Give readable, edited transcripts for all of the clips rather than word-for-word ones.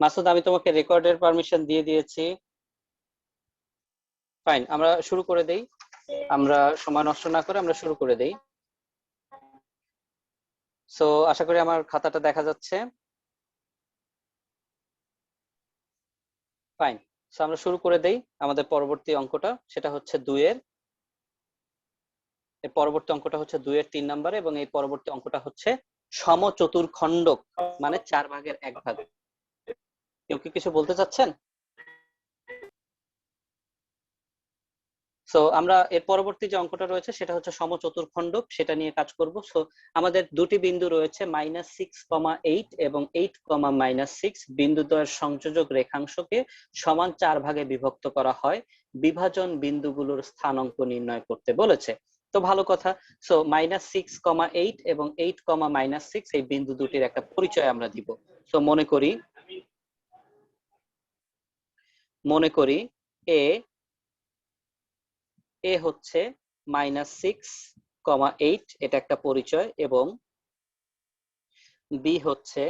মাসুদ, আমি তোমাকে রেকর্ডের পারমিশন দিয়ে দিয়েছি। ফাইন, আমরা শুরু করে দেই। আমরা সময় নষ্ট না করে আমরা শুরু করে দেই। সো আশা করি আমার খাতাটা দেখা যাচ্ছে। ফাইন, সো আমরা শুরু করে দেই। আমাদের পরবর্তী অঙ্কটা সেটা হচ্ছে 2-এর, এর পরবর্তী অঙ্কটা হচ্ছে 2-এর 3 নম্বরে, এবং এই পরবর্তী অঙ্কটা হচ্ছে সমচতুর্খণ্ডক মানে 4/1 কেউ কি কিছু বলতে চাচ্ছেন? সো আমরা এর পরবর্তী যে অঙ্কটা রয়েছে সেটা হচ্ছে সমচতুর্খণ্ডক, সেটা নিয়ে কাজ করব। সো আমাদের দুটি বিন্দু রয়েছে -6,8 এবং 8,-6 বিন্দুদ্বয়ের সংযোজক রেখাংশকে সমান 4 ভাগে বিভক্ত করা হয়। বিভাজন বিন্দুগুলোর স্থানাঙ্ক নির্ণয় করতে বলেছে। তো ভালো কথা। সো -6,8 এবং 8,-6 এই বিন্দু দুটির একটা পরিচয় আমরা দিব। সো মনে করি এ হচ্ছে -6,8, এটা একটা পরিচয়, এবং বি হচ্ছে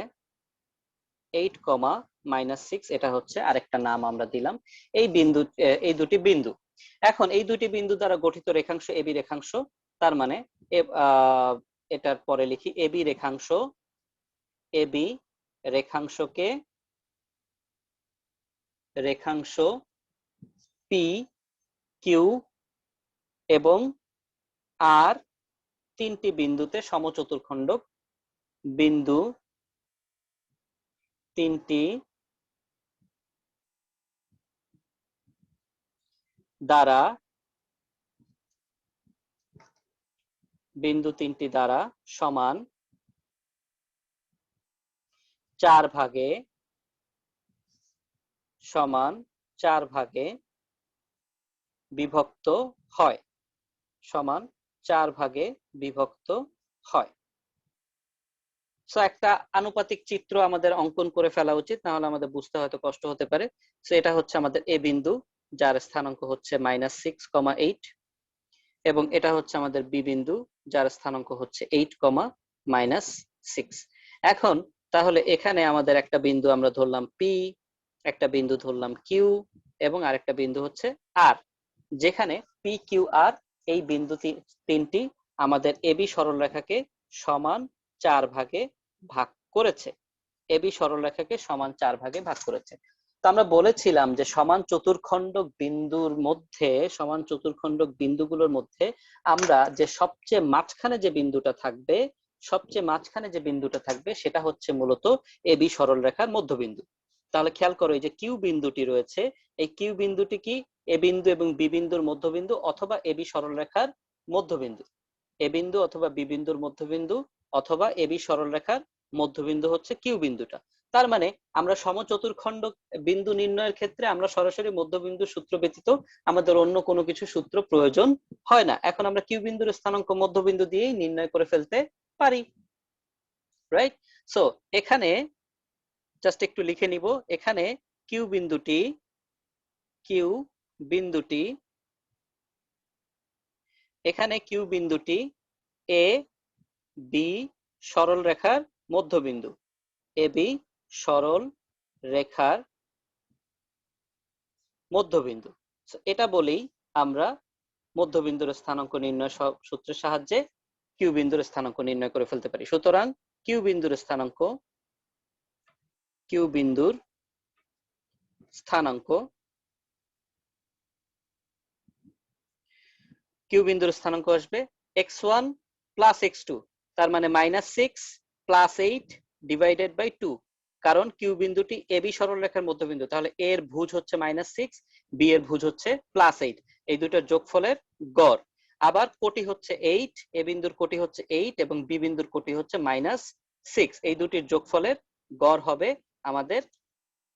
8,-6, এটা হচ্ছে আরেকটা নাম আমরা দিলাম। এই দুটি বিন্দু, এখন এই দুটি বিন্দু দ্বারা গঠিত রেখাংশ এবি রেখাংশ। তার মানে এটার পরে লিখি এবি রেখাংশকে রেখাংশ পি, কিউ এবং আর তিনটি বিন্দুতে সমচতুর্খণ্ডক বিন্দু তিনটি দ্বারা সমান 4 ভাগে বিভক্ত হয়। সো একটা আনুপাতিক চিত্র আমাদের অঙ্কন করে ফেলা উচিত, না হলে আমাদের বুঝতে হয়তো কষ্ট হতে পারে। সো এটা হচ্ছে আমাদের এ বিন্দু, যার স্থানাঙ্ক হচ্ছে -6,8, এবং এটা হচ্ছে আমাদের বি বিন্দু, যার স্থানাঙ্ক হচ্ছে 8,-6। এখন তাহলে এখানে আমাদের একটা বিন্দু আমরা ধরলাম পি, একটা বিন্দু ধরলাম কিউ, এবং আরেকটা বিন্দু হচ্ছে আর, যেখানে পি কিউ আর এই বিন্দু তিনটি আমাদের এবি সরলরেখাকে সমান 4 ভাগে ভাগ করেছে। তো আমরা বলেছিলাম যে সমান চতুর্খণ্ডক বিন্দুগুলোর মধ্যে আমরা যে সবচেয়ে মাঝখানে যে বিন্দুটা থাকবে সেটা হচ্ছে মূলত এবি সরলরেখার মধ্যবিন্দু। তাহলে খেয়াল করো, এই যে কিউ বিন্দুটি রয়েছে, এই কিউ বিন্দুটি কি এ বিন্দু এবং বি বিন্দুর মধ্যবিন্দু, অথবা এবি সরলরেখার মধ্যবিন্দু। এ বিন্দু অথবা বি বিন্দুর মধ্যবিন্দু, অথবা এবি সরলরেখার মধ্যবিন্দু হচ্ছে কিউ বিন্দুটা। তার মানে আমরা সমচতুর্খণ্ডক বিন্দু নির্ণয়ের ক্ষেত্রে আমরা সরাসরি মধ্যবিন্দু সূত্র ব্যতীত আমাদের অন্য কোনো কিছু সূত্র প্রয়োজন হয় না। এখন আমরা কিউ বিন্দুর স্থানাঙ্ক মধ্যবিন্দু দিয়েই নির্ণয় করে ফেলতে পারি, রাইট? সো এখানে জাস্ট একটু লিখে নিব, এখানে কিউ বিন্দুটি এ বি সরল রেখার মধ্যবিন্দু, এটা বলেই আমরা মধ্যবিন্দুর স্থানাঙ্ক নির্ণয় সূত্রের সাহায্যে কিউ বিন্দুর স্থানাঙ্ক নির্ণয় করে ফেলতে পারি। সুতরাং কিউ বিন্দুর স্থানাঙ্ক আসবে x1 প্লাস x2, তার মানে -6 প্লাস 8 ডিভাইডেড বাই 2, কারণ কিউ বিন্দুটি এবি সরলরেখার মধ্যবিন্দু, তাহলে এ এর ভুজ হচ্ছে -6, বি এর ভুজ হচ্ছে +8, এই দুটোর যোগফলের গড়। আবার কোটি হচ্ছে 8, এ বিন্দুর কোটি হচ্ছে 8 এবং বি বিন্দুর কোটি হচ্ছে -6, এই দুটির যোগফলের গড় হবে আমাদের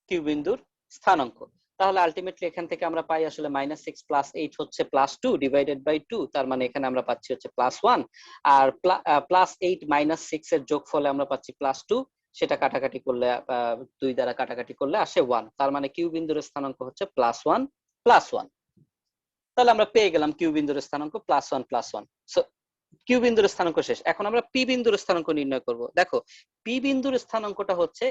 কিউ বিন্দুর স্থানাঙ্ক। তাহলে আলটিমেটলি এখান থেকে আমরা পাই আসলে -6 প্লাস 8 হচ্ছে +2 ডিভাইডেড বাই 2, তার মানে এখানে আমরা পাচ্ছি হচ্ছে +1, আর +8 -6 এর যোগফলে আমরা পাচ্ছি +2, সেটা কাটাকাটি করলে 2 দ্বারা কাটাকাটি করলে আসে 1, তার মানে কিউ বিন্দুর স্থানাঙ্ক হচ্ছে +1 +1। তাহলে আমরা পেয়ে গেলাম কিউ বিন্দুর স্থানাঙ্ক +1 +1। সো কিউ বিন্দুর স্থানাঙ্ক শেষ। এখন আমরা পি বিন্দুর স্থানাঙ্ক নির্ণয় করব। দেখো, পি বিন্দুর স্থানাঙ্কটা হচ্ছে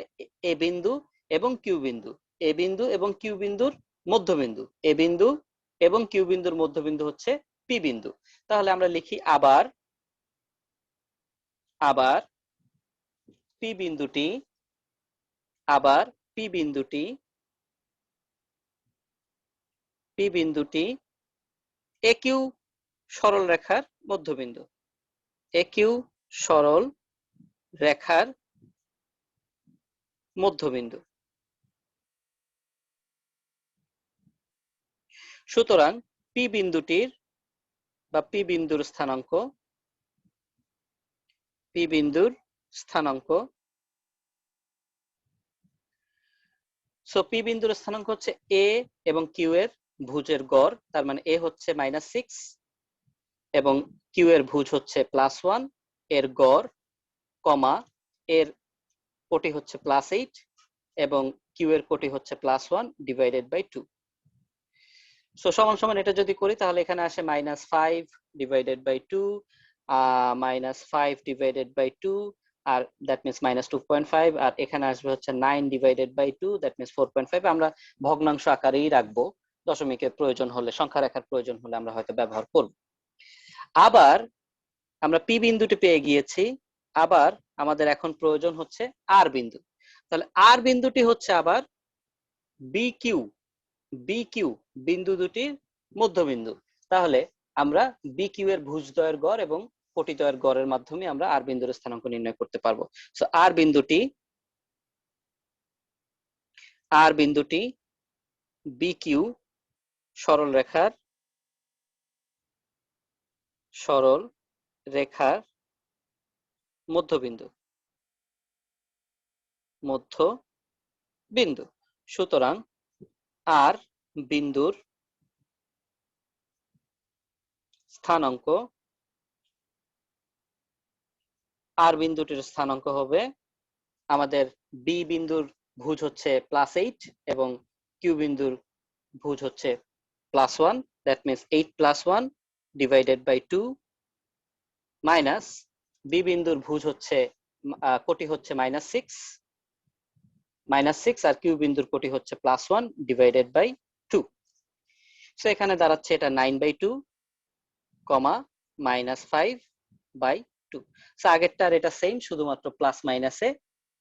এ বিন্দু এবং কিউ বিন্দু, এ বিন্দু এবং কিউ বিন্দুর মধ্যবিন্দু, এ বিন্দু এবং কিউ বিন্দুর মধ্যবিন্দু হচ্ছে পি বিন্দু। তাহলে আমরা লিখি আবার আবার পি বিন্দুটি আবার পি বিন্দুটি পি বিন্দুটি এ কিউ সরল রেখার মধ্যবিন্দু, এ কিউ সরল রেখার মধ্যবিন্দু। সুতরাং পি বিন্দুটির বা পি বিন্দুর স্থানাঙ্ক, পি বিন্দুর স্থানাঙ্ক, সো পি বিন্দুর স্থানাঙ্ক হচ্ছে এ এবং কিউ এর ভুজের গড়, তার মানে এ হচ্ছে -6 এবং কিউ এর ভুজ হচ্ছে +1, এর গড় কমা এর কোটি হচ্ছে +8 এবং কিউ এর কোটি হচ্ছে +1 ডিভাইডেড বাই 2। সো সমান সমান এটা যদি করি তাহলে এখানে আসে -5 ডিভাইডেড বাই 2, -5 ডিভাইডেড বাই 2, আর দ্যাট মিন্স -2.5, আর এখানে আসবে হচ্ছে 9 ডিভাইডেড বাই 2, দ্যাট মিন্স 4.5। আমরা ভগ্নাংশ আকারেই রাখবো, দশমিকের প্রয়োজন হলে, সংখ্যা রাখার প্রয়োজন হলে আমরা হয়তো ব্যবহার করব। আবার আমরা পি বিন্দুটি পেয়ে গিয়েছি, আবার আমাদের এখন প্রয়োজন হচ্ছে আর বিন্দু। তাহলে আর বিন্দুটি হচ্ছে আবার বি কিউ, বি কিউ বিন্দু দুটির মধ্যবিন্দু। তাহলে আমরা বি কিউ এর ভুজদ্বয়ের গড় এবং কোটিদ্বয়ের গড়ের মাধ্যমে আমরা আর বিন্দুর স্থানাঙ্ক নির্ণয় করতে পারবো। সো আর বিন্দুটি বি কিউ সরল রেখার মধ্যবিন্দু। সুতরাং আর বিন্দুর স্থানাঙ্ক, আর বিন্দুটির স্থানাঙ্ক হবে আমাদের বি বিন্দুর ভুজ হচ্ছে +8 এবং কিউ বিন্দুর ভুজ হচ্ছে +1, that means 8 + 1 divided by 2 minus B বিন্দুর ভুজ হচ্ছে কোটি হচ্ছে -6 আর কিউ বিন্দুর কোটি হচ্ছে +1 ডিভাইডেড বাই 2। সো এখানে দাঁড়াচ্ছে এটা 9/2 কমা -5/2। সো আগেরটার এটা সেম, শুধুমাত্র প্লাস মাইনাসে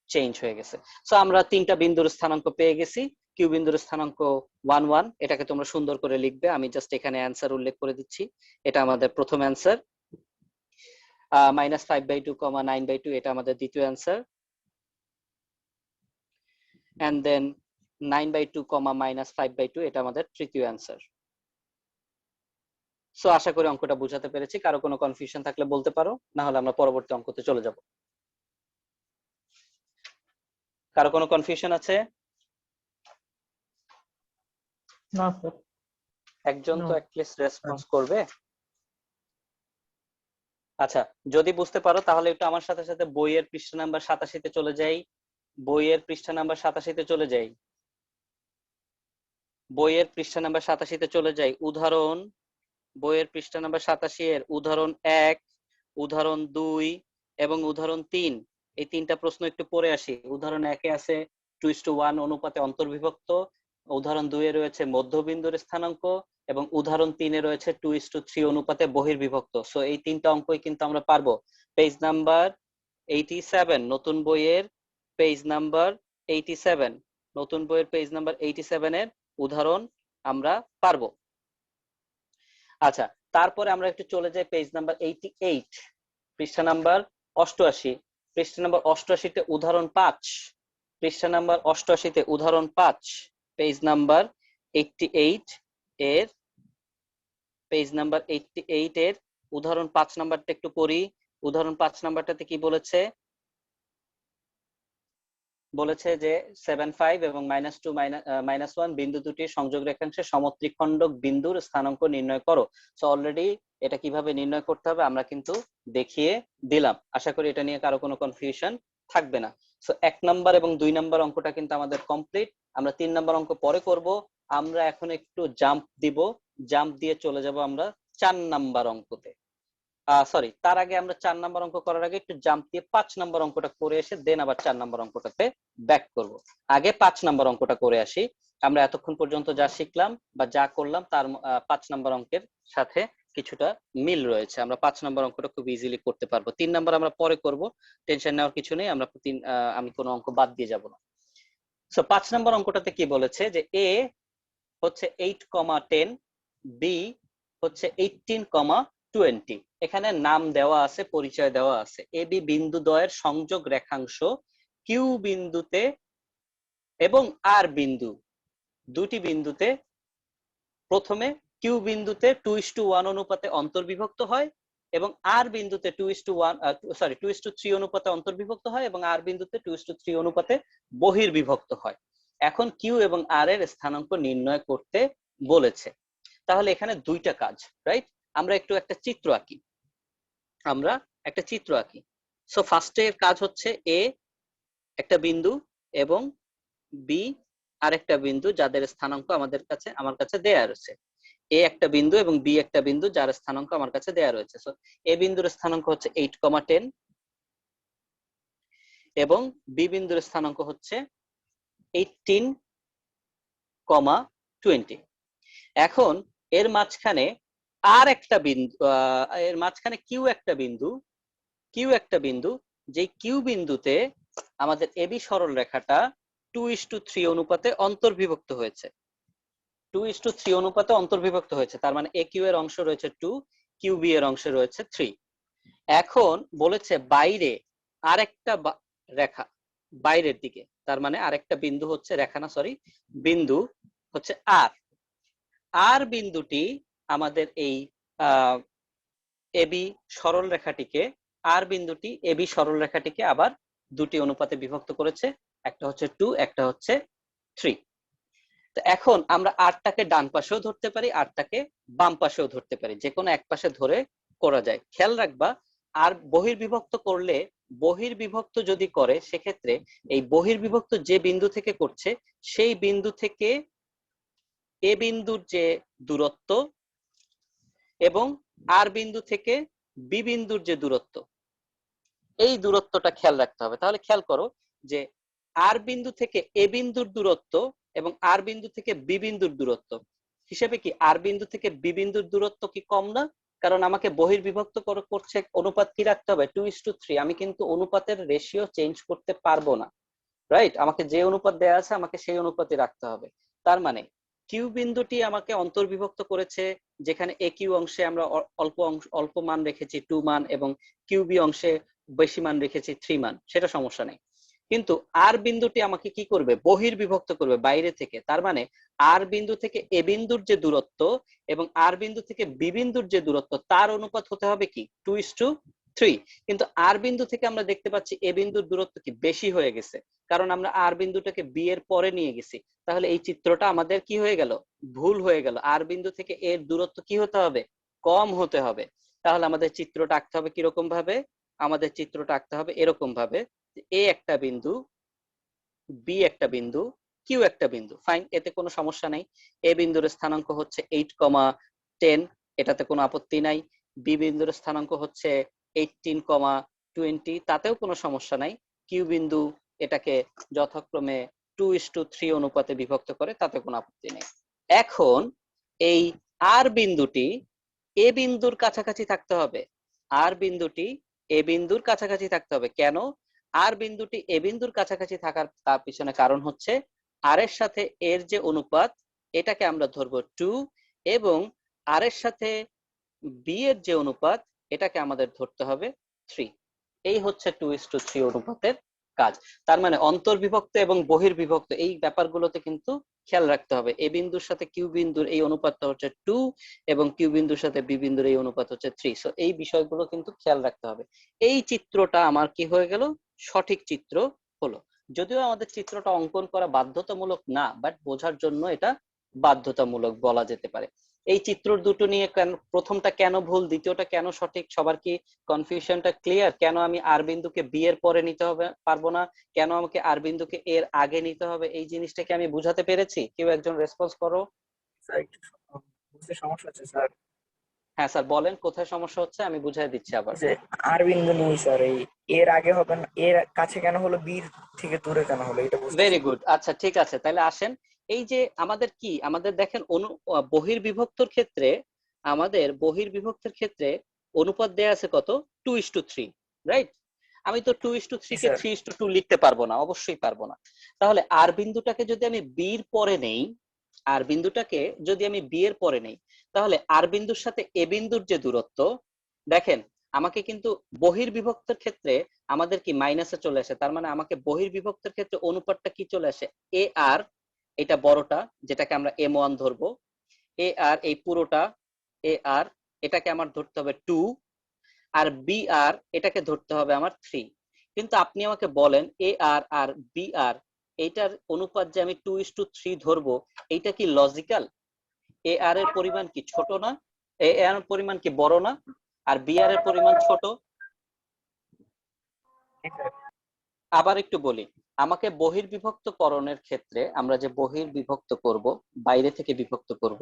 চেঞ্জ হয়ে গেছে। সো আমরা তিনটা বিন্দুর স্থানাঙ্ক পেয়ে গেছি। কিউ বিন্দুর স্থানাঙ্ক 1 1, এটাকে তোমরা সুন্দর করে লিখবে, আমি জাস্ট এখানে অ্যান্সার উল্লেখ করে দিচ্ছি। এটা আমাদের প্রথম অ্যান্সার, -5/2, 9/2 এটা আমাদের দ্বিতীয় অ্যান্সার, এন্ড দেন 9/2, -5/2 এটা আমাদের তৃতীয় অ্যান্সার। সো আশা করি অঙ্কটা বোঝাতে পেরেছি। কারো কোনো কনফিউশন থাকলে বলতে পারো, না হলে আমরা পরবর্তী অঙ্কতে চলে যাব। কারো কোনো কনফিউশন আছে? না স্যার। একজন তো অ্যাটলিস্ট রেসপন্স করবে। আচ্ছা, যদি বুঝতে পারো তাহলে একটু আমার সাথে সাথে বইয়ের পৃষ্ঠা নাম্বার 87-তে চলে যাই। বইয়ের পৃষ্ঠা নাম্বার 87-তে চলে যাই। বইয়ের পৃষ্ঠা নাম্বার 87-তে চলে যাই। উদাহরণ, বইয়ের পৃষ্ঠা নাম্বার 87 এর উদাহরণ 1, উদাহরণ 2 এবং উদাহরণ 3, এই তিনটা প্রশ্ন একটু পড়ে আসি। উদাহরণ 1-এ আছে 2:1 অনুপাতে অন্তর্বিভক্ত, উদাহরণ 2-এ রয়েছে মধ্যবিন্দুর স্থানাঙ্ক এবং উদাহরণ 3-এ রয়েছে 2:3 অনুপাতে বহির্বিভক্ত। সো এই তিনটা অঙ্কই কিন্তু আমরা পারবো। পেজ নাম্বার 87, নতুন বইয়ের পেজ নাম্বার 87, নতুন বইয়ের পেজ নাম্বার 87 এর উদাহরণ আমরা পারবো। আচ্ছা, তারপরে আমরা একটু চলে যাই পেজ নাম্বার 88, পৃষ্ঠা নাম্বার 88, পৃষ্ঠা নাম্বার 88-তে উদাহরণ 5, পৃষ্ঠা নাম্বার 88-তে উদাহরণ 5, পেজ নাম্বার 88 এর, পেজ নাম্বার 88 এর উদাহরণ 5 নাম্বারটা একটু পড়ি। উদাহরণ 5 নাম্বারটাতে কি বলেছে? বলেছে যে 7, 5 এবং -2, -1 বিন্দু দুটির সংযোগ রেখাংশে সমত্রিখণ্ডক বিন্দুর স্থানাঙ্ক নির্ণয় করো। সো অলরেডি এটা কিভাবে নির্ণয় করতে হবে আমরা কিন্তু দেখিয়ে দিলাম। আশা করি এটা নিয়ে কারো কোনো কনফিউশন থাকবে না। সো 1 নাম্বার এবং 2 নাম্বার অঙ্কটা কিন্তু আমাদের কমপ্লিট। আমরা 3 নাম্বার অঙ্ক পরে করব। আমরা এখন একটু জাম্প দিব, জাম্প দিয়ে চলে যাব আমরা 4 নাম্বার অঙ্কতে। সরি, তার আগে আমরা 4 নম্বর অঙ্ক করার আগে একটু জাম্প দিয়ে 5 নম্বর অঙ্কটা করে এসে দেন আবার 4 নম্বর অঙ্কটাতে ব্যাক করব। আগে 5 নম্বর অঙ্কটা করে আসি। আমরা এতক্ষণ পর্যন্ত যা শিখলাম বা যা করলাম তার 5 নম্বর অঙ্কের সাথে কিছুটা মিল রয়েছে। আমরা 5 নম্বর অঙ্কটা খুব ইজিলি করতে পারবো। 3 নম্বর আমরা পরে করব, টেনশন নেওয়ার কিছু নেই। আমি কোনো অঙ্ক বাদ দিয়ে যাব না। সো 5 নম্বর অঙ্কটাতে কি বলেছে যে এ হচ্ছে 8,10, বি হচ্ছে 18,20। এখানে নাম দেওয়া আছে, পরিচয় দেওয়া আছে। এ বি বিন্দু দ্বয়ের সংযোগ রেখাংশ কিউ বিন্দুতে এবং আর বিন্দু, দুটি বিন্দুতে প্রথমে কিউ বিন্দুতে 2:1 অনুপাতে অন্তর্বিভক্ত হয় এবং আর বিন্দুতে 2:3 অনুপাতে অন্তর্বিভক্ত হয় এবং আর বিন্দুতে 2:3 অনুপাতে বহির্বিভক্ত হয়। এখন কিউ এবং আর এর স্থানাঙ্ক নির্ণয় করতে বলেছে। তাহলে এখানে দুইটা কাজ, রাইট? আমরা একটা চিত্র আঁকি। সো ফার্স্টে এর কাজ হচ্ছে এ একটা বিন্দু এবং বি আরেকটা বিন্দু, যাদের স্থানাঙ্ক আমার কাছে দেয়া রয়েছে। এ একটা বিন্দু এবং বি একটা বিন্দু, যার স্থানাঙ্ক আমার কাছে দেয়া রয়েছে। সো এ বিন্দুর স্থানাঙ্ক হচ্ছে 8,10 এবং বি বিন্দুর স্থানাঙ্ক হচ্ছে 18,20। এখন এর মাঝখানে আর একটা বিন্দু, এর মাঝখানে কিউ একটা বিন্দু, যে কিউ বিন্দুতে আমাদের এবি সরল রেখাটা 2:3 অনুপাতে অন্তর্বিভক্ত হয়েছে। 2:3 অনুপাতে অন্তর্বিভক্ত হয়েছে, তার মানে এ কিউ এর অংশ রয়েছে 2, কিউ বি এর অংশ রয়েছে 3। এখন বলেছে বাইরে আরেকটা রেখা, বাইরের দিকে, তার মানে আরেকটা বিন্দু হচ্ছে রেখা না, সরি, বিন্দু হচ্ছে আর। আর বিন্দুটি আমাদের এই এবি সরল রেখাটিকে, আর বিন্দুটি এবি সরল রেখাটিকে আবার দুটি অনুপাতে বিভক্ত করেছে, একটা হচ্ছে 2, একটা হচ্ছে 3। তো এখন আমরা আরটাকে ডান পাশেও ধরতে পারি, আরটাকে বাম পাশেও ধরতে পারি, যে কোনো এক পাশে ধরে করা যায়। খেয়াল রাখবা, আর বহির্বিভক্ত করলে, বহির্বিভক্ত যদি করে সেক্ষেত্রে এই বহির্বিভক্ত যে বিন্দু থেকে করছে সেই বিন্দু থেকে এ বিন্দুর যে দূরত্ব এবং আর বিন্দু থেকে বি বিন্দুর যে দূরত্ব, এই দূরত্বটা খেয়াল রাখতে হবে। তাহলে খেয়াল করো যে আর বিন্দু থেকে এ বিন্দুর দূরত্ব এবং আর বিন্দু থেকে বি বিন্দুর দূরত্ব হিসেবে কি আর বিন্দু থেকে বি বিন্দুর দূরত্ব কি কম না? কারণ আমাকে বহির্বিভক্ত করছে, অনুপাত কি রাখতে হবে? 2:3। আমি কিন্তু অনুপাতের রেশিও চেঞ্জ করতে পারবো না, রাইট? আমাকে যে অনুপাত দেয়া আছে আমাকে সেই অনুপাতে রাখতে হবে। তার মানে কিউ বিন্দুটি আমাকে অন্তর্বিভক্ত করেছে, যেখানে এ কিউ অংশে আমরা অল্প মান রেখেছি 2 মান এবং কিউ বি অংশে বেশি মান রেখেছি 3 মান, সেটা সমস্যা নেই। কিন্তু আর বিন্দুটি আমাকে কি করবে? বহির্বিভক্ত করবে বাইরে থেকে। তার মানে আর বিন্দু থেকে এ বিন্দুর যে দূরত্ব এবং আর বিন্দু থেকে বি বিন্দুর যে দূরত্ব, তার অনুপাত হতে হবে কি 2:3। কিন্তু আর বিন্দু থেকে আমরা দেখতে পাচ্ছি এ বিন্দুর দূরত্ব কি বেশি হয়ে গেছে, কারণ আমরা আর বিন্দুটাকে বি এর পরে নিয়ে গেছি। তাহলে এই চিত্রটা আমাদের কি হয়ে গেল? ভুল হয়ে গেল। আর বিন্দু থেকে এর দূরত্ব কি হতে হবে? কম হতে হবে। তাহলে আমাদের চিত্রটা আঁকতে হবে কিরকম ভাবে? আমাদের চিত্রটা আঁকতে হবে এরকম ভাবে, এ একটা বিন্দু, বি একটা বিন্দু, কিউ একটা বিন্দু। ফাইন, এতে কোনো সমস্যা নাই। এ বিন্দুর স্থানাঙ্ক হচ্ছে 8,10, এটাতে কোনো আপত্তি নাই। বি বিন্দুর স্থানাঙ্ক হচ্ছে 18,20, তাতেও কোনো সমস্যা নাই। কিউ বিন্দু এটাকে যথাক্রমে 2:3 অনুপাতে বিভক্ত করে, তাতে কোনো আপত্তি নেই। এখন এই আর বিন্দুটি এ বিন্দুর কাছাকাছি থাকতে হবে। আর বিন্দুটি এ বিন্দুর কাছাকাছি থাকতে হবে। কেন আর বিন্দুটি এ বিন্দুর কাছাকাছি থাকার তার পিছনে কারণ হচ্ছে আর এর সাথে এর যে অনুপাত, এটাকে আমরা ধরবো 2 এবং আর এর সাথে বি এর যে অনুপাত, এটাকে আমাদের ধরতে হবে 3। এই হচ্ছে 2:3 অনুপাতের কাজ। তার মানে অন্তর্বিভক্ত এবং বহির্বিভক্ত এই ব্যাপারগুলোতে কিন্তু খেয়াল রাখতে হবে। এ বিন্দুর সাথে কিউ বিন্দুর এই অনুপাতটা হচ্ছে 2 এবং কিউ বিন্দুর সাথে বি বিন্দুর এই অনুপাত হচ্ছে 3। সো এই বিষয়গুলো কিন্তু খেয়াল রাখতে হবে। এই চিত্রটা আমার কি হয়ে গেল? সঠিক চিত্র হলো। যদিও আমাদের চিত্রটা অঙ্কন করা বাধ্যতামূলক না, বাট বোঝার জন্য এটা বাধ্যতামূলক বলা যেতে পারে। এই চিত্র দুটো নিয়ে প্রথমটা কেন ভুল, দ্বিতীয়টা কেন সঠিক, সবার কি কনফিউশনটা ক্লিয়ার? কেন আমি আর বিন্দুকে বি এর পরে নিতে হবে পারবো না, কেন আমাকে আর বিন্দুকে এর আগে নিতে হবে, এই জিনিসটাকে আমি বুঝাতে পেরেছি? কেউ একজন রেসপন্স করো। স্যার একটু বুঝতে সমস্যা হচ্ছে স্যার। হ্যাঁ স্যার বলেন কোথায় সমস্যা হচ্ছে, আমি বুঝাই দিচ্ছি আবার। যে আর বিন্দু নেই স্যার, এই এর আগে হবে না, এর কাছে কেন হলো, বীর থেকে দূরে কেন হলো, এটা বুঝতেছি ভেরি না। গুড, আচ্ছা ঠিক আছে, তাহলে আসেন। এই যে আমাদের কি, আমাদের দেখেন বহির্বিভক্তর ক্ষেত্রে, আমাদের বহির্বিভক্তের ক্ষেত্রে অনুপাত দেয়া আছে কত, 2:3, রাইট? আমি তো 2:3 জি কে স্যার। 3:2 লিখতে পারবো না, অবশ্যই পারবো না। তাহলে আর বিন্দুটাকে যদি আমি বির পরে নেই, আর বিন্দুটাকে যদি আমি বি এর পরে নেই, তাহলে আর বিন্দুর সাথে এ বিন্দুর যে দূরত্ব, দেখেন আমাকে কিন্তু বহির্বিভক্তের ক্ষেত্রে আমাদের কি মাইনাসে চলে আসে, তার মানে আমাকে বহির্বিভক্তের ক্ষেত্রে অনুপাতটা কি চলে আসে, এ আর, এটা বড়টা যেটাকে আমরা M1 ধরবো, এ আর এই পুরোটা এ আর, এটাকে আমার ধরতে হবে 2, আর বি আর এটাকে ধরতে হবে আমার 3। কিন্তু আপনি আমাকে বলেন এ আর আর বি আর এইটার অনুপাত যে আমি 2:3 ধরবো, এইটা কি লজিক্যাল? এ আর এর পরিমাণ কি ছোট না, এ আর এর পরিমাণ কি বড় না, আর বি আর এর পরিমাণ ছোট? জি স্যার। আবার একটু বলি, আমাকে বহির্বিভক্তকরণের ক্ষেত্রে আমরা যে বহির্বিভক্ত করব, বাইরে থেকে বিভক্ত করব,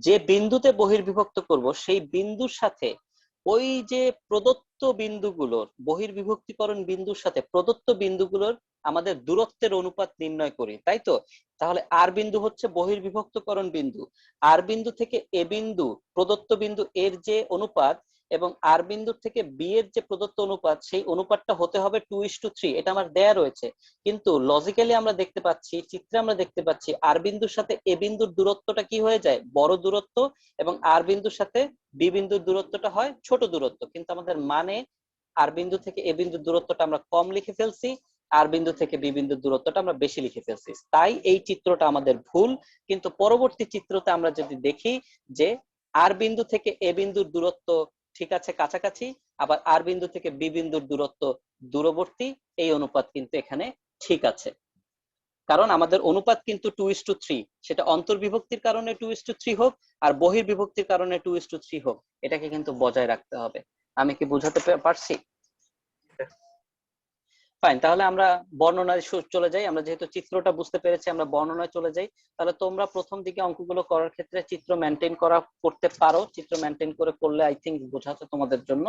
যে বিন্দুতে বহির্বিভক্ত করব সেই বিন্দুর সাথে ওই যে প্রদত্ত বিন্দুগুলোর, বহির্বিভক্তিকরণ বিন্দুর সাথে প্রদত্ত বিন্দুগুলোর আমাদের দূরত্বের অনুপাত নির্ণয় করি, তাই তো? তাহলে আর বিন্দু হচ্ছে বহির্বিভক্তকরণ বিন্দু, আর বিন্দু থেকে এ বিন্দু প্রদত্ত বিন্দু এর যে অনুপাত, এবং আর বিন্দুর থেকে বি এর যে প্রদত্ত অনুপাত, সেই অনুপাতটা হতে হবে 2:3, এটা আমার দেয়া রয়েছে। কিন্তু লজিক্যালি আমরা দেখতে পাচ্ছি, চিত্রে আমরা দেখতে পাচ্ছি আর বিন্দুর সাথে এ বিন্দুর দূরত্বটা কি হয়ে যায়, বড় দূরত্ব, এবং আর বিন্দুর সাথে বি বিন্দুর দূরত্বটা হয় ছোট দূরত্ব, কিন্তু আমাদের মানে আর বিন্দু থেকে এ বিন্দুর দূরত্বটা আমরা কম লিখে ফেলছি, আর বিন্দু থেকে বি বিন্দুর দূরত্বটা আমরা বেশি লিখে ফেলছি, তাই এই চিত্রটা আমাদের ভুল। কিন্তু পরবর্তী চিত্রতে আমরা যদি দেখি যে আর বিন্দু থেকে এ বিন্দুর দূরত্ব ঠিক আছে কাছাকাছি, আবার আর বিন্দু থেকে বি বিন্দুর দূরত্ব দূরবর্তী, এই অনুপাত কিন্তু এখানে ঠিক আছে। কারণ আমাদের অনুপাত কিন্তু 2:3, সেটা অন্তর্বিভক্তির কারণে 2:3 হোক আর বহির্বিভক্তির কারণে 2:3 হোক, এটাকে কিন্তু বজায় রাখতে হবে। আমি কি বুঝাতে পারছি? ফাইন, তাহলে আমরা বর্ণনায় চলে যাই। আমরা যেহেতু চিত্রটা বুঝতে পেরেছি, আমরা বর্ণনায় চলে যাই। তাহলে তোমরা প্রথম দিকে অঙ্কগুলো করার ক্ষেত্রে চিত্র মেনটেন করতে পারো, চিত্র মেনটেন করলে আই থিংক বোঝাতে তোমাদের জন্য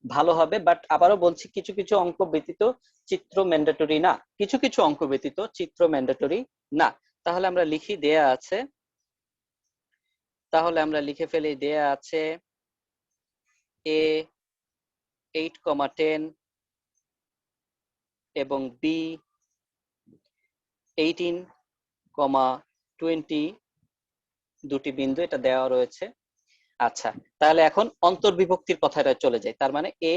ভালো হবে। বাট আবারও বলছি, কিছু কিছু অঙ্ক ব্যতীত চিত্র ম্যান্ডেটরি না, কিছু কিছু অঙ্ক ব্যতীত চিত্র ম্যান্ডেটরি না। তাহলে আমরা লিখি, দেয়া আছে, তাহলে আমরা লিখে ফেলি, দেয়া আছে এ 8,10 এবং বি 18,20 দুটি বিন্দু, এটা দেওয়া রয়েছে। আচ্ছা, তাহলে এখন অন্তর্বিভক্তির কথাটা চলে যায়। তার মানে এ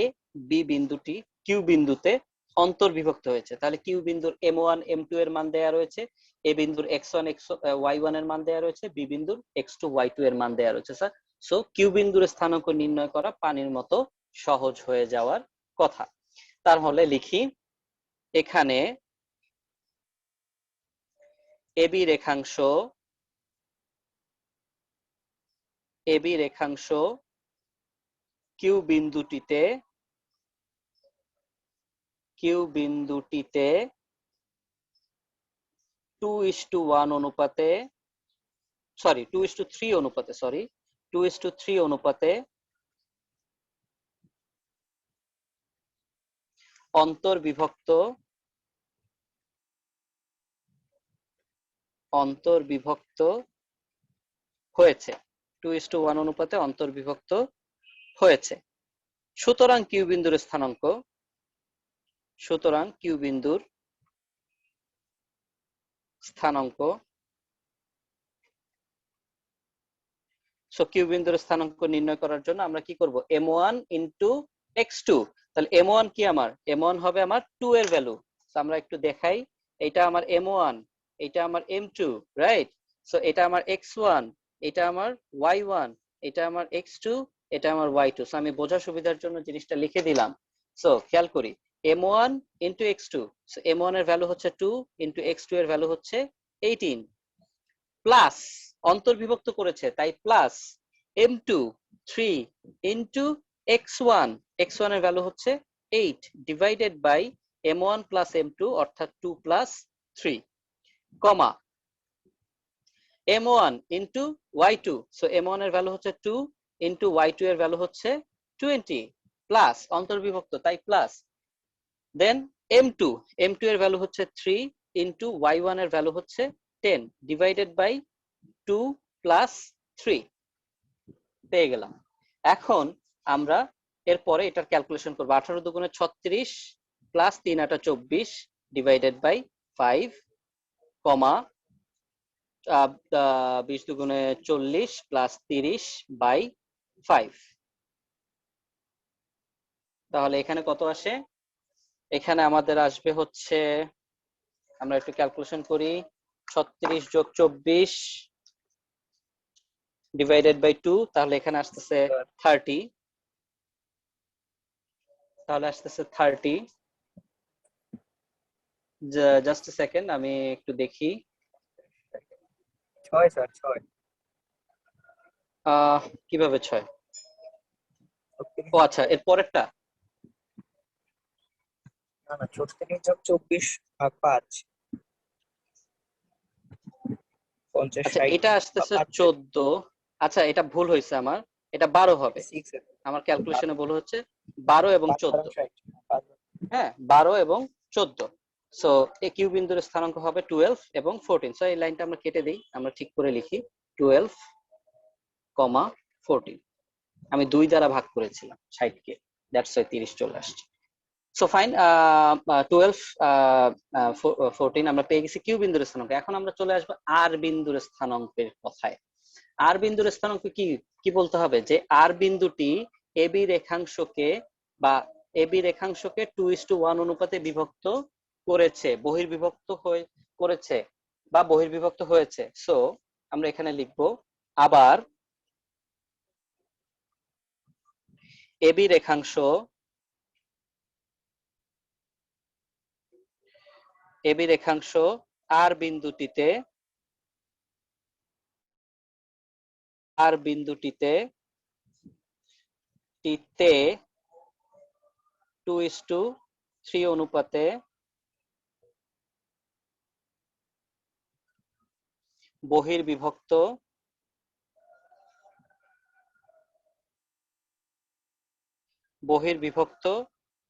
বি বিন্দুটি কিউ বিন্দুতে অন্তর্বিভক্ত হয়েছে। তাহলে কিউ বিন্দুর M1 M2 এর মান দেয়া রয়েছে, এ বিন্দুর x1 y1 এর মান দেয়া রয়েছে, বি বিন্দুর x2 y2 এর মান দেয়া রয়েছে স্যার। সো কিউ বিন্দুর স্থানাঙ্ক নির্ণয় করা পানির মতো সহজ হয়ে যাওয়ার কথা। তাহলে লিখি, এখানে এবি রেখাংশ, এবি রেখাংশ কিউ বিন্দুটিতে, কিউ বিন্দুটিতে 2:1 অনুপাতে, সরি 2:3 অনুপাতে, সরি 2:3 অনুপাতে অন্তর্বিভক্ত, অন্তর্বিভক্ত হয়েছে, 2:1 অনুপাতে অন্তর্বিভক্ত হয়েছে। সুতরাং কিউ বিন্দুর স্থানাঙ্ক, সুতরাং কিউ বিন্দুর স্থানাঙ্ক, সো কিউ বিন্দুর স্থানাঙ্ক নির্ণয় করার জন্য আমরা কি করব, M1 ইনটু x2। তাহলে M1 কি, আমার M1 হবে আমার 2 এর ভ্যালু। আমরা একটু দেখাই, এটা আমার M1, এটা আমার M2, রাইট? সো এটা আমার x1, এটা আমার y1, এটা আমার x2, এটা আমার y2। সো আমি বোঝার সুবিধার জন্য জিনিসটা লিখে দিলাম। সো খেয়াল করি, M1 into x2, so M1 এর ভ্যালু হচ্ছে 2, ইনটু x2 এর ভ্যালু হচ্ছে 18, প্লাস অন্তর্বিভক্ত করেছে তাই plus M2 3 into x1, x1 এর ভ্যালু হচ্ছে 8, divided by M1 plus M2 অর্থাৎ 2 প্লাস 3, কমা M1 into y2, so M1 এর ভ্যালু হচ্ছে 2, ইন্টু y2 এর ভ্যালু হচ্ছে 20 প্লাস অন্তর্বিভক্ত তাই প্লাস, দেন m2 এর ভ্যালু হচ্ছে 3 ইন্টু y1 এর ভ্যালু হচ্ছে 10 ডিভাইডেড বাই 2 প্লাস 3 পেয়ে গেলাম। এখন আমরা এরপরে এটার ক্যালকুলেশন করবো। 18 দুগুণে 36 প্লাস 3 আটা 24 ডিভাইডেড বাই 5 কমা 20 দুগুণে 40 প্লাস 30 বাই 5। তাহলে এখানে কত আসে? এখানে আমাদের আসবে হচ্ছে, আমরা একটু ক্যালকুলেশন করি, 36 যোগ 24 ডিভাইডেড বাই 2, তাহলে এখানে আসতেছে 30। তাহলে আসতেছে 30। জাস্ট এ সেকেন্ড, আমি একটু দেখি। 6 স্যার 6। কিভাবে 6? ও আচ্ছা, এর পরেরটা। না না, 36 যোগ 24 ভাগ 5 50 আচ্ছা, 60 এটা আসতেছে 14। আচ্ছা, এটা ভুল হয়েছে আমার, এটা 12 হবে। 6 আমার ক্যালকুলেশনে ভুল হচ্ছে 12 এবং 14। 5 হ্যাঁ, 12 এবং 14। সো এই কিউ বিন্দুর স্থানাঙ্ক হবে 12 এবং 14। সো এই লাইনটা আমরা কেটে দিই, আমরা ঠিক করে লিখি 12, 14। আমি 2 দ্বারা ভাগ করেছিলাম 60 কে, দ্যাটস ওয়াই 30 চলে আসছে। সো ফাইন, 12, 14 আমরা পেয়ে গেছি কিউ বিন্দুর স্থানাঙ্ক। এখন আমরা চলে আসবো আর বিন্দুর স্থানাঙ্কের কথায়। আর বিন্দুর স্থানাঙ্ক কি কি বলতে হবে? যে আর বিন্দুটি এবি রেখাংশকে বা এবি রেখাংশকে 2:1 অনুপাতে বিভক্ত করেছে, বহির্বিভক্ত করেছে বা বহির্বিভক্ত হয়েছে। সো আমরা এখানে লিখবো আবার এবি রেখাংশ আর বিন্দুটিতে টিতে 2:3 অনুপাতে বহির্বিভক্ত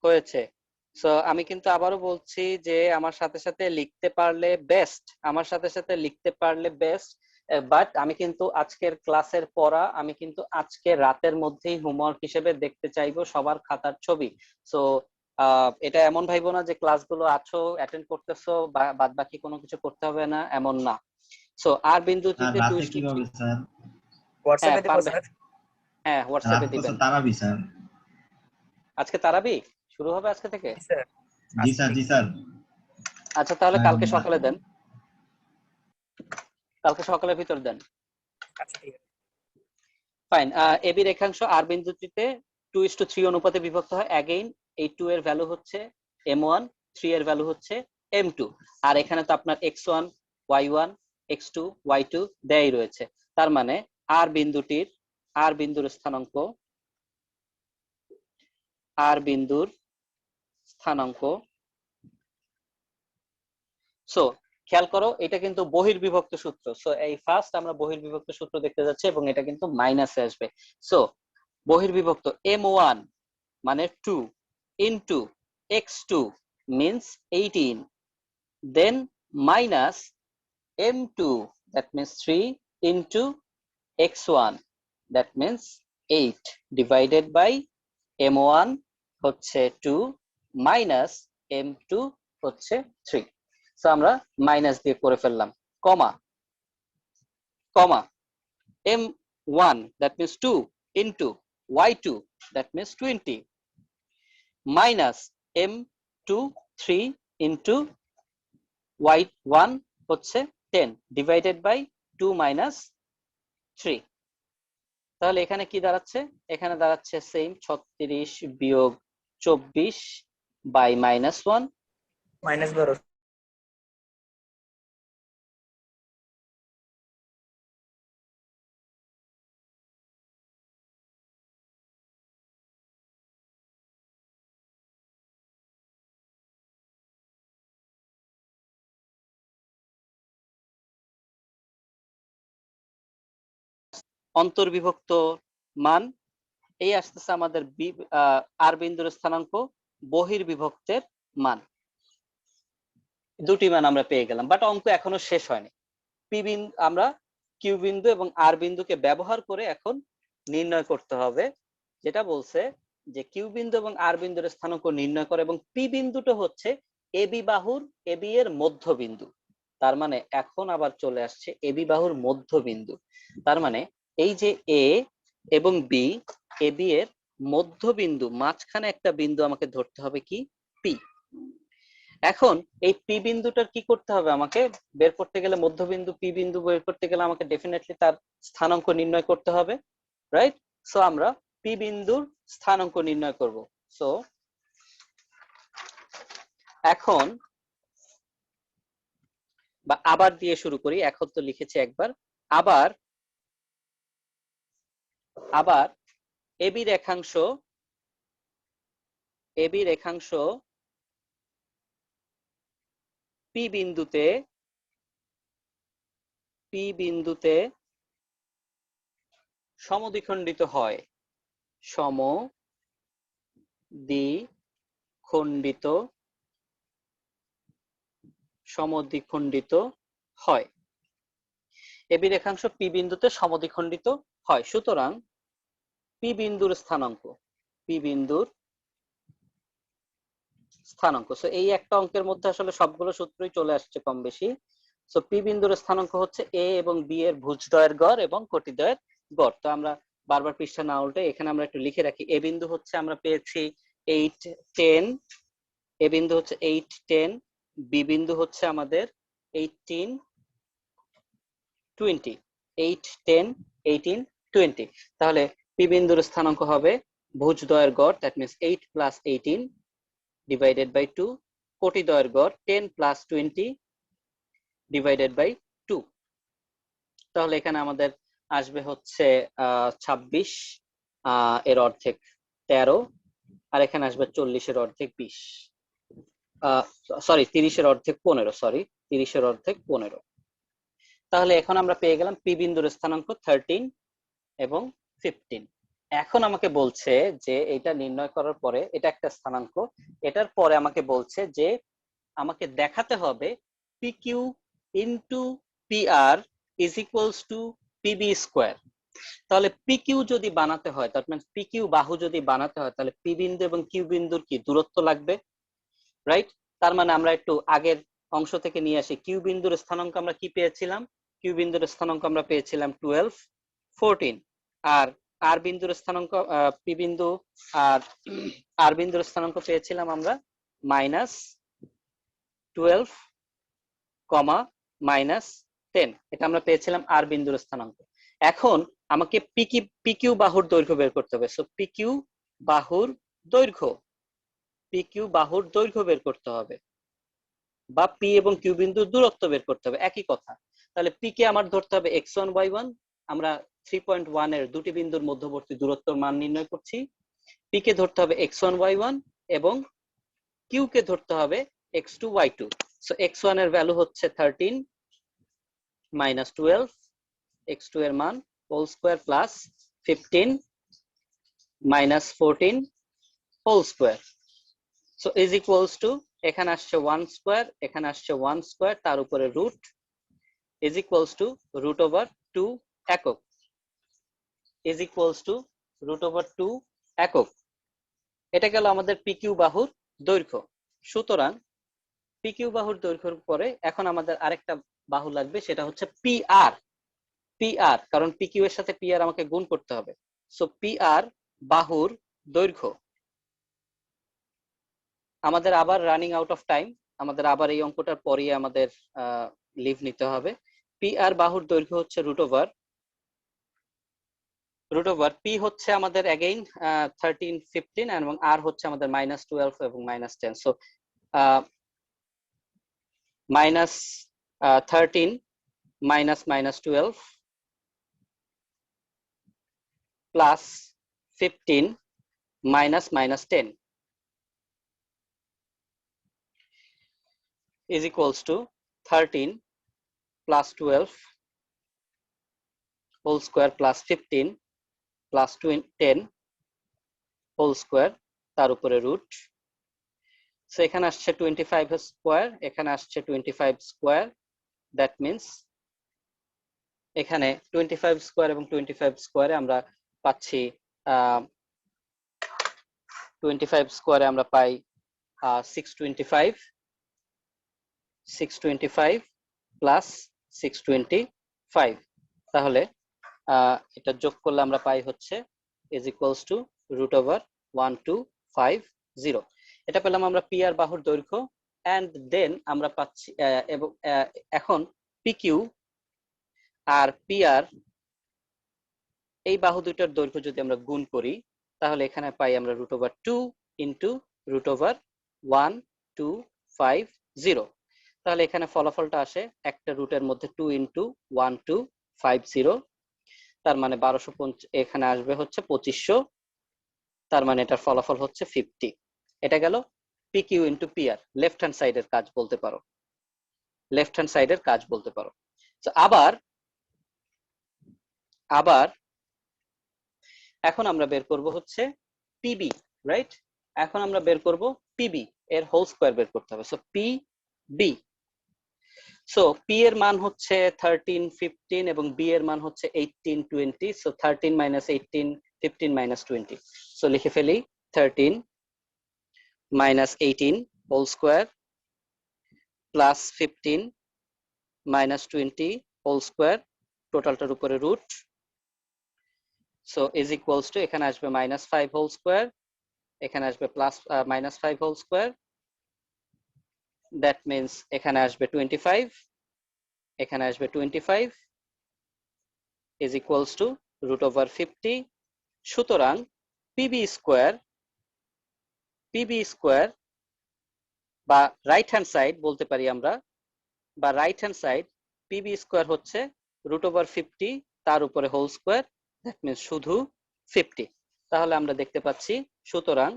হয়েছে। সো আমি কিন্তু আবারও বলছি যে আমার সাথে সাথে লিখতে পারলে বেস্ট, বাট আমি কিন্তু আজকের ক্লাসের পড়া আমি কিন্তু আজকে রাতের মধ্যেই হোমওয়ার্ক হিসেবে দেখতে চাইবো সবার খাতার ছবি। সো এটা এমন ভাইবো না যে ক্লাসগুলো আছো অ্যাটেন্ড করতেছো বাদ বাকি কোনো কিছু করতে হবে না, এমন না। সো আর বিন্দুটিতে 2:3। স্যার হোয়াটসঅ্যাপে দিব পারবে। স্যার। হ্যাঁ, হোয়াটসঅ্যাপে দিবেন। তারাবি স্যার। আজকে তারাবি শুরু হবে আজকে থেকে? স্যার জি স্যার। আচ্ছা, তাহলে কালকে সকালে দেন, কালকে সকালের ভিতর দেন। আচ্ছা ঠিক আছে ফাইন। এবি রেখাংশ আর বিন্দুটিতে 2:3 অনুপাতে বিভক্ত হয়। অ্যাগেইন এই 2 এর ভ্যালু হচ্ছে m1, 3 এর ভ্যালু হচ্ছে m2, আর এখানে তো আপনার x1, y1, x2, y2 দেয়াই রয়েছে। তার মানে আর বিন্দুর স্থানাঙ্ক। সো খেয়াল করো, এটা কিন্তু বহির্বিভক্ত সূত্র। সো এই ফার্স্ট আমরা বহির্বিভক্ত সূত্র দেখতে যাচ্ছি এবং এটা কিন্তু মাইনাসে আসবে। সো বহির্বিভক্ত m1 মানে 2 into x2 means 18, then minus m2 that means 3 into x1 that means 8 divided by m1 হচ্ছে 2 minus m2 হচ্ছে 3। সো আমরা মাইনাস দিয়ে করে ফেললাম, কমা m1 that means 2 into y2 that means 20 minus m2 3 into y1 হচ্ছে 10 divided by 2 minus 3। তাহলে এখানে কি দাঁড়াচ্ছে? এখানে দাঁড়াচ্ছে সেম 36 বিয়োগ 24 বাই -1। -12। অন্তর্বিভক্ত মান, এই আসতেছে আমাদের আর বিন্দুর স্থানাঙ্ক বহির্বিভক্তের মান। দুটি মান আমরা পেয়ে গেলাম, বাট অঙ্ক এখনো শেষ হয়নি। পি বিন্দু আমরা কিউ বিন্দু এবং আর বিন্দুকে ব্যবহার করে এখন নির্ণয় করতে হবে, যেটা বলছে যে কিউ বিন্দু এবং আর বিন্দুর স্থানাঙ্ক নির্ণয় করে এবং পি বিন্দুটা হচ্ছে এবি বাহুর এবি এর মধ্যবিন্দু। তার মানে এখন আবার চলে আসছে এবি বাহুর মধ্যবিন্দু। তার মানে এই যে এ এবং বি, এবি এর মধ্যবিন্দু, মাঝখানে একটা বিন্দু আমাকে ধরতে হবে কি, পি। এখন এই পি বিন্দুটার কি করতে হবে, আমাকে বের করতে গেলে, মধ্যবিন্দু পি বিন্দু বের করতে গেলে আমাকে ডেফিনেটলি তার স্থানাঙ্ক নির্ণয় করতে হবে, রাইট? সো আমরা পি বিন্দুর স্থানাঙ্ক নির্ণয় করব। সো এখন বা আবার দিয়ে শুরু করি, এখন তো লিখেছি একবার, আবার আবার এবি রেখাংশ পি বিন্দুতে সমদ্বিখণ্ডিত হয়, সমদ্বিখণ্ডিত হয়। এবি রেখাংশ পি বিন্দুতে সমদ্বিখণ্ডিত হয়। সুতরাং পি বিন্দুর স্থানাঙ্ক, সো এই একটা অঙ্কের মধ্যে আসলে সবগুলো সূত্রই চলে আসছে কম বেশি। সো পি বিন্দুর স্থানাঙ্ক হচ্ছে এ এবং বি এর ভুজদ্বয়ের গড় এবং কোটিদ্বয়ের গড়। তো আমরা বারবার পৃষ্ঠা না উল্টে এখানে আমরা একটু লিখে রাখি। এ বিন্দু হচ্ছে আমরা পেয়েছি 8, 10, এ বিন্দু হচ্ছে 8, 10, বি বিন্দু হচ্ছে আমাদের 18, 20, 8, 10, 18, 20। তাহলে পি বিন্দুর স্থানাঙ্ক হবে ভুজদ্বয়ের গড়, that means 8 plus 18 divided by 2, কোটিদ্বয়ের গড় 10 প্লাস 20 ডিভাইডেড বাই 2। তাহলে এখানে আমাদের আসবে হচ্ছে 26, এর অর্ধেক 13, আর এখানে আসবে 40 এর অর্ধেক 20, সরি 30 এর অর্ধেক 15, সরি 30 এর অর্ধেক 15। তাহলে এখন আমরা পেয়ে গেলাম পি বিন্দুর স্থানাঙ্ক 13 এবং 15। এখন আমাকে বলছে যে এটা নির্ণয় করার পরে, এটা একটা স্থানাঙ্ক, এটার পরে আমাকে বলছে যে আমাকে দেখাতে হবে P Q into P R is equals to PB square. তাহলে পি কিউ যদি বানাতে হয়, তার মানে পি কিউ বাহু যদি বানাতে হয়, তাহলে পি বিন্দু এবং কিউ বিন্দুর কি দূরত্ব লাগবে, রাইট? তার মানে আমরা একটু আগের অংশ থেকে নিয়ে আসি। কিউ বিন্দুর স্থানাঙ্ক আমরা কি পেয়েছিলাম? কিউ বিন্দুর স্থানাঙ্ক আমরা পেয়েছিলাম 12, 14, আর আর বিন্দুর স্থানাঙ্ক পি বিন্দু আর আর বিন্দুর স্থানাঙ্ক পেয়েছিলাম আমরা -12, -10। এটা আমরা পেয়েছিলাম আর বিন্দুর স্থানাঙ্ক। এখন আমাকে পিকিউ বাহুর দৈর্ঘ্য বের করতে হবে। সো পিকিউ বাহুর দৈর্ঘ্য বের করতে হবে, বা পি এবং কিউ বিন্দুর দূরত্ব বের করতে হবে, একই কথা। তাহলে পি কে আমার ধরতে হবে x1, y1, আমরা 3.1 এর দুটি বিন্দুর মধ্যবর্তী দূরত্বের মান নির্ণয় করছি। পি কে ধরতে হবে x1, y1 এবং কিউ কে ধরতে হবে x2, y2। সো x1 এর ভ্যালু হচ্ছে 13 মাইনাস 12, x2 এর মান whole square plus 15 minus 14 whole square. So is equals to, এখানে আসছে 1 স্কয়ার, এখানে আসছে 1 স্কয়ার, তার উপরে root, is equals to root over 2 একক, is equals to root over 2 একক। এটা গেল আমাদের পিকিউ বাহুর দৈর্ঘ্য। সুতরাং পিকিউ বাহুর দৈর্ঘ্যের পরে এখন আমাদের আরেকটা বাহু লাগবে, সেটা হচ্ছে পিআর, কারণ পিকিউ এর সাথে পিআর আমাকে গুণ করতে হবে। সো পিআর বাহুর দৈর্ঘ্য। আমাদের আবার রানিং আউট অফ টাইম, আমাদের আবার এই অঙ্কটার পরেই আমাদের লিভ নিতে হবে। পিআর বাহুর দৈর্ঘ্য হচ্ছে রুট ওভার পি হচ্ছে আমাদের অ্যাগেইন 13, 15 এবং আর হচ্ছে আমাদের -12 এবং -10। So -13 -12 plus 15 -10 is equals to 13 plus 12 whole square plus 15 plus 10 whole square তার উপরে রুট। সো এখানে আসছে 25 স্কোয়ার, এখানে আসছে 25 স্কোয়ার। দ্যাট মিনস এখানে 25 স্কোয়ার এবং 25 স্কোয়ারে আমরা পাচ্ছি 25 স্কোয়ারে আমরা পাই 625 প্লাস 625। তাহলে এটা যোগ করলে আমরা পাই হচ্ছে ইজ ইকুয়ালস টু √1250। এটা পেলাম আমরা পি আর বাহুর দৈর্ঘ্য। অ্যান্ড দেন আমরা পাচ্ছি এবং এখন পিকিউ আর পি আর এই বাহু দুইটার দৈর্ঘ্য যদি আমরা গুণ করি তাহলে এখানে পাই আমরা √2 ইন্টু √1250। তাহলে এখানে ফলাফলটা আসে একটা রুটের মধ্যে 2 ইন্টু 1250, তার মানে 1250, এখানে আসবে হচ্ছে 2500, তার মানে এটার ফলাফল হচ্ছে 50। এটা গেল PQ into PR, left hand সাইডের কাজ বলতে পারো, লেফট হ্যান্ড সাইডের কাজ বলতে পারো। তো আবার এখন আমরা বের করব হচ্ছে পিবি, রাইট? এখন আমরা বের করব পিবি এর হোল স্কয়ার বের করতে হবে। সো পিবি, সো পি এর মান হচ্ছে 13 15 এবং বি এর মান হচ্ছে 18 20। So 13 minus 18, 15 minus 20। সো লিখে ফেলি 13 minus 18 whole square plus 15 minus 20 whole square, টোটালটার উপরে root. So is equals to এখানে আসবে -5 হোল স্কয়ার, এখানে আসবে plus -5 whole square. That means এখানে আসবে 25, এখানে আসবে 25 ইজ ইকুয়ালস টু √50। সুতরাং পিবি স্কয়ার বা রাইট হ্যান্ড সাইড বলতে পারি আমরা, বা right hand side PB square হচ্ছে √50 তার উপরে হোল স্কয়ার, দ্যাট মিনস শুধু 50। তাহলে আমরা দেখতে পাচ্ছি সুতরাং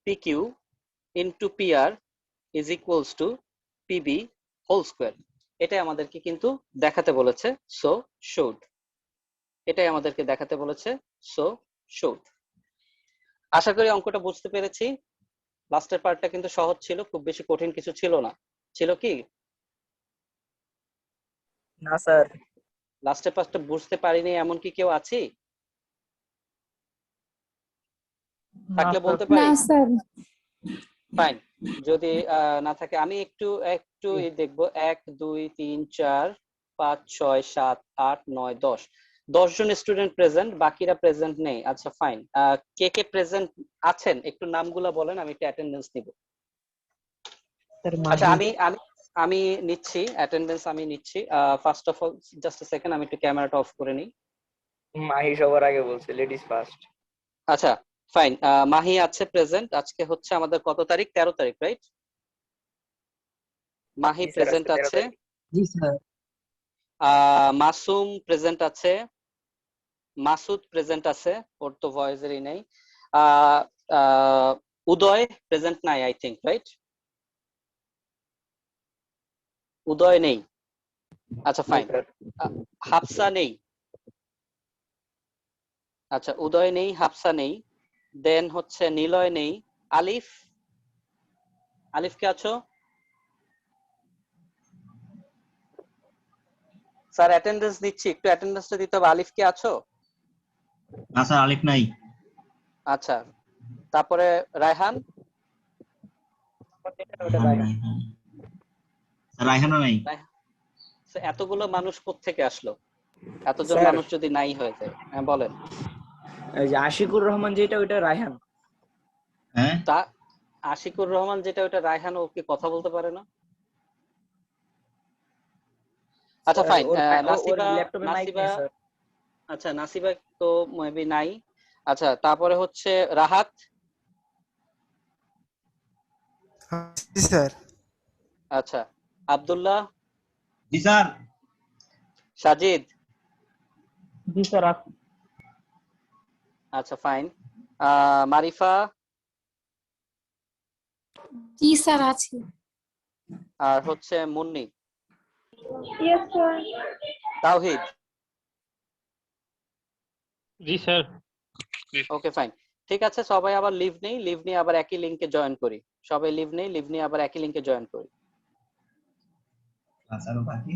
PQ into PR is equals to PB whole square. এটাই আমাদেরকে কিন্তু দেখাতে বলেছে, সো শোড। এটাই আমাদেরকে দেখাতে বলেছে, সো শোড। আশা করি অঙ্কটা বুঝতে পেরেছি। লাস্টের পার্টটা কিন্তু সহজ ছিল, খুব বেশি কঠিন কিছু ছিল না, ছিল কি? না স্যার। লাস্টের পার্টটা বুঝতে পারিনি এমন কি কেউ আছে? না থাকলে স্যার। বলতে পারি। না স্যার। ফাইন, যদি না থাকে আমি একটু দেখবো। 1 2 3 4 5 6 7 8 9 10, 10 জন স্টুডেন্ট প্রেজেন্ট, বাকিরা প্রেজেন্ট নেই। আচ্ছা ফাইন, কে কে প্রেজেন্ট আছেন একটু নামগুলো বলেন, আমি একটু অ্যাটেন্ডেন্স নিব। স্যার আচ্ছা মাহি। আমি আমি আমি নিচ্ছি অ্যাটেন্ডেন্স, আমি নিচ্ছি। First of all just a second, আমি একটু ক্যামেরাটা অফ করে নিই। মাহি সবার আগে বলছে, লেডিস ফার্স্ট। আচ্ছা ফাইন, মাহি আছে প্রেজেন্ট। আজকে হচ্ছে আমাদের কত তারিখ? 13 তারিখ, রাইট? মাহি জি স্যার, প্রেজেন্ট আজকে 13 আছে। তারিখ। জি স্যার। মাসুম প্রেজেন্ট আছে, মাসুদ প্রেজেন্ট আছে, ওর তো ভয়েসেরই নেই। আহ, আহ, উদয় প্রেজেন্ট নাই আই থিংক, রাইট? উদয় নেই। আচ্ছা ফাইন। হাফসা নেই। আচ্ছা উদয় নেই, হাফসা নেই, দেন হচ্ছে নিলয় নেই। আলিফ, আলিফ কে আছো? স্যার অ্যাটেন্ডেন্স দিচ্ছি, একটু অ্যাটেন্ডেন্সটা দিতে হবে। আলিফ কে আছো? না স্যার, আলিফ নাই। আচ্ছা, তারপরে রায়হান। রায়হানও নাই। So, এতগুলো মানুষ কোত্থেকে আসলো? এতজন স্যার মানুষ যদি নাই হয়ে যায়? হ্যাঁ বলেন। এই যে আশিকুর রহমান যেটা, ওইটা রায়হান। হ্যাঁ, তা আশিকুর রহমান যেটা, ওটা রায়হান, ও কি কথা বলতে পারে না? আচ্ছা ফাইন, ওর নাসিবা। ল্যাপটপে মাইক নেই স্যার। আচ্ছা নাসিবা তো মেবি নাই। আচ্ছা তারপরে হচ্ছে রাহাত। জি স্যার। আচ্ছা আব্দুল্লাহ। জি স্যার। সাজিদ। জি স্যার আছে। আচ্ছা ফাইন, মারিফা। জি স্যার আছে। আর হচ্ছে মুন্নি। Yes sir. তাওহিদ। জি স্যার। ওকে ফাইন, ঠিক আছে সবাই আবার লিভ নিয়ে আবার একই লিংকে জয়েন করি। সবাই লিভ নিয়ে আবার একই লিংকে জয়েন করি। ক্লাস আরো বাকি